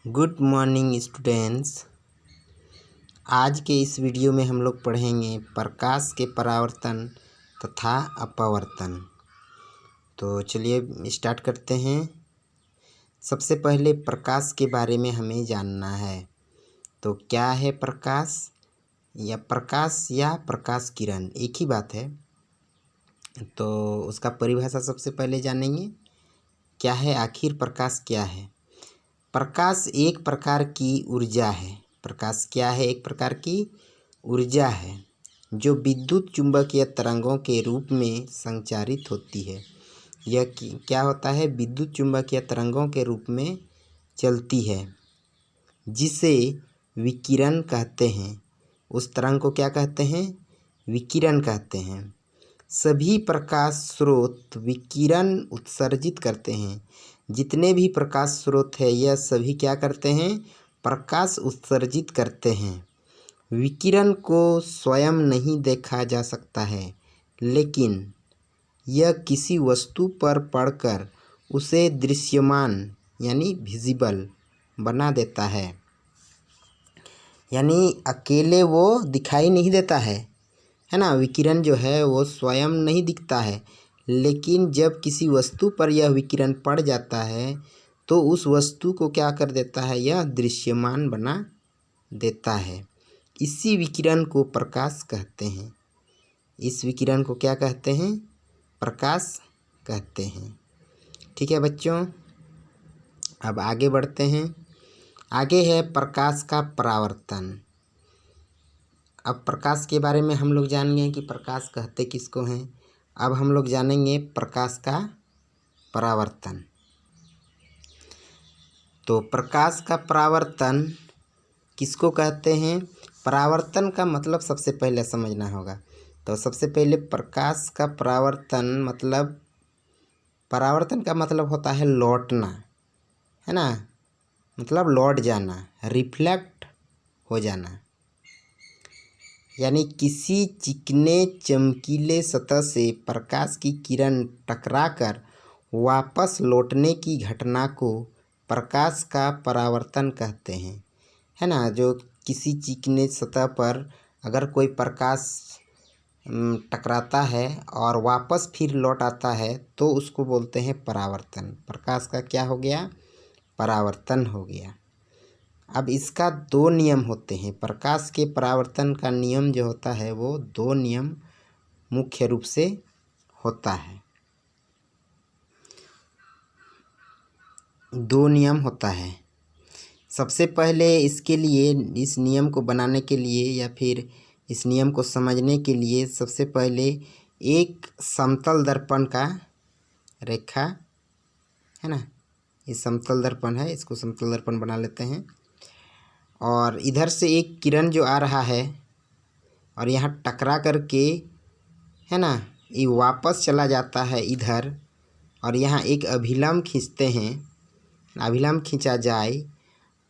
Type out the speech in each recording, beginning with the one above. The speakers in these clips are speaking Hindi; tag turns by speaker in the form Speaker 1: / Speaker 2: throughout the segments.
Speaker 1: Good morning students. आज के इस वीडियो में हम लोग पढ़ेंगे प्रकाश के परावर्तन तथा अपवर्तन। तो चलिए स्टार्ट करते हैं। सबसे पहले प्रकाश के बारे में हमें जानना है। तो क्या है प्रकाश या प्रकाश किरण, एक ही बात है। तो उसका परिभाषा सबसे पहले जानेंगे। क्या है आखिर प्रकाश क्या है? प्रकाश एक प्रकार की ऊर्जा है। प्रकाश क्या है? एक प्रकार की ऊर्जा है जो विद्युत चुंबकीय तरंगों के रूप में संचारित होती है। यह क्या होता है? विद्युत चुंबकीय तरंगों के रूप में चलती है, जिसे विकिरण कहते हैं। उस तरंग को क्या कहते हैं? विकिरण कहते हैं। सभी प्रकाश स्रोत विकिरण उत्सर्जित करते हैं। जितने भी प्रकाश स्रोत है यह सभी क्या करते हैं? प्रकाश उत्सर्जित करते हैं। विकिरण को स्वयं नहीं देखा जा सकता है, लेकिन यह किसी वस्तु पर पड़कर उसे दृश्यमान यानी विजिबल बना देता है। यानी अकेले वो दिखाई नहीं देता है ना। विकिरण जो है वो स्वयं नहीं दिखता है, लेकिन जब किसी वस्तु पर यह विकिरण पड़ जाता है तो उस वस्तु को क्या कर देता है? यह दृश्यमान बना देता है। इसी विकिरण को प्रकाश कहते हैं। इस विकिरण को क्या कहते हैं? प्रकाश कहते हैं। ठीक है बच्चों, अब आगे बढ़ते हैं। आगे है प्रकाश का परावर्तन। अब प्रकाश के बारे में हम लोग जान गए कि प्रकाश कहते किसको हैं। अब हम लोग जानेंगे प्रकाश का परावर्तन। तो प्रकाश का परावर्तन किसको कहते हैं? परावर्तन का मतलब सबसे पहले समझना होगा। तो सबसे पहले प्रकाश का परावर्तन का मतलब होता है लौटना, है ना। मतलब लौट जाना, रिफ्लेक्ट हो जाना। यानी किसी चिकने चमकीले सतह से प्रकाश की किरण टकराकर वापस लौटने की घटना को प्रकाश का परावर्तन कहते हैं, है ना। जो किसी चिकने सतह पर अगर कोई प्रकाश टकराता है और वापस फिर लौट आता है तो उसको बोलते हैं परावर्तन। प्रकाश का क्या हो गया? परावर्तन हो गया। अब इसका दो नियम होते हैं। प्रकाश के परावर्तन का नियम जो होता है वो दो नियम मुख्य रूप से होता है। दो नियम होता है। सबसे पहले इसके लिए, इस नियम को बनाने के लिए या फिर इस नियम को समझने के लिए सबसे पहले एक समतल दर्पण का रेखा, है ना, ये समतल दर्पण है, इसको समतल दर्पण बना लेते हैं। और इधर से एक किरण जो आ रहा है और यहाँ टकरा करके, है ना, ये वापस चला जाता है इधर, और यहाँ एक अभिलंब खींचते हैं। अभिलंब खींचा जाए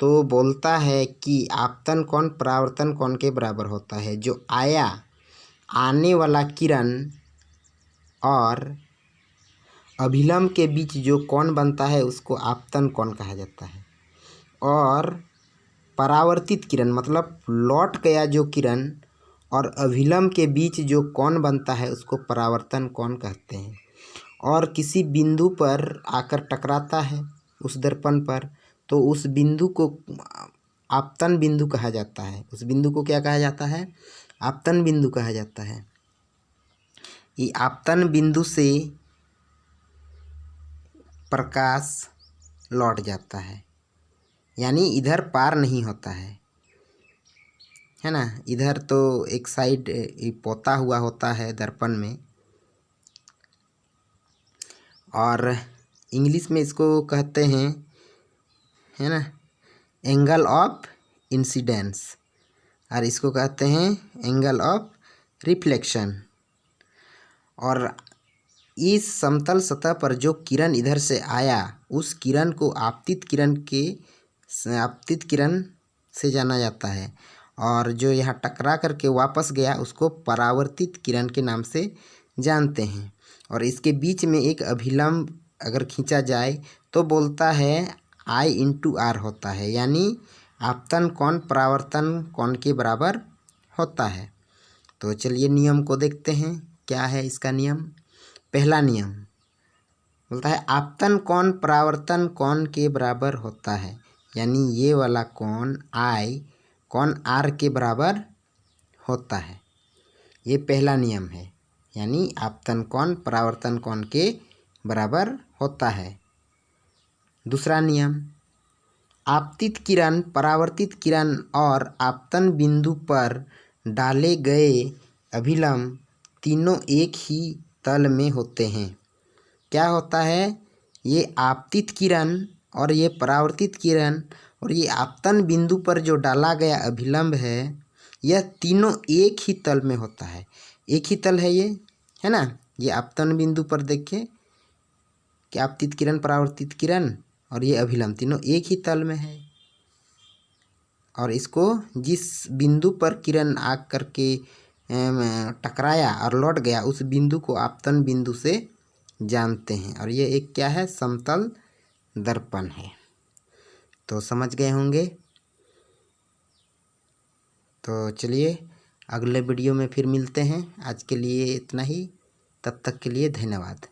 Speaker 1: तो बोलता है कि आपतन कोण परावर्तन कोण के बराबर होता है। जो आने वाला किरण और अभिलंब के बीच जो कोण बनता है उसको आपतन कोण कहा जाता है। और परावर्तित किरण मतलब लौट गया जो किरण और अभिलंब के बीच जो कोण बनता है उसको परावर्तन कोण कहते हैं। और किसी बिंदु पर आकर टकराता है उस दर्पण पर, तो उस बिंदु को आपतन बिंदु कहा जाता है। उस बिंदु को क्या कहा जाता है? आपतन बिंदु कहा जाता है। ये आपतन बिंदु से प्रकाश लौट जाता है, यानी इधर पार नहीं होता है ना। इधर तो एक साइड पोता हुआ होता है दर्पण में, और इंग्लिश में इसको कहते हैं, है ना, एंगल ऑफ इंसिडेंस, और इसको कहते हैं एंगल ऑफ रिफ्लेक्शन। और इस समतल सतह पर जो किरण इधर से आया उस किरण को आपतित किरण से जाना जाता है, और जो यहाँ टकरा करके वापस गया उसको परावर्तित किरण के नाम से जानते हैं। और इसके बीच में एक अभिलंब अगर खींचा जाए तो बोलता है आई इंटू आर होता है, यानी आपतन कोण परावर्तन कोण के बराबर होता है। तो चलिए नियम को देखते हैं, क्या है इसका नियम। पहला नियम बोलता है आपतन कोण परावर्तन कोण के बराबर होता है, यानी ये वाला कोण आई कोण आर के बराबर होता है। ये पहला नियम है, यानी आपतन कोण परावर्तन कोण के बराबर होता है। दूसरा नियम, आपतित किरण परावर्तित किरण और आपतन बिंदु पर डाले गए अभिलंब तीनों एक ही तल में होते हैं। क्या होता है, ये आपतित किरण और ये परावर्तित किरण और ये आपतन बिंदु पर जो डाला गया अभिलंब है, यह तीनों एक ही तल में होता है। एक ही तल है ये, है ना। ये आपतन बिंदु पर देखिए कि आपतित किरण परावर्तित किरण और ये अभिलंब तीनों एक ही तल में है। और इसको जिस बिंदु पर किरण आ करके टकराया और लौट गया, उस बिंदु को आपतन बिंदु से जानते हैं। और ये एक क्या है, समतल दर्पण है। तो समझ गए होंगे। तो चलिए अगले वीडियो में फिर मिलते हैं। आज के लिए इतना ही, तब तक के लिए धन्यवाद।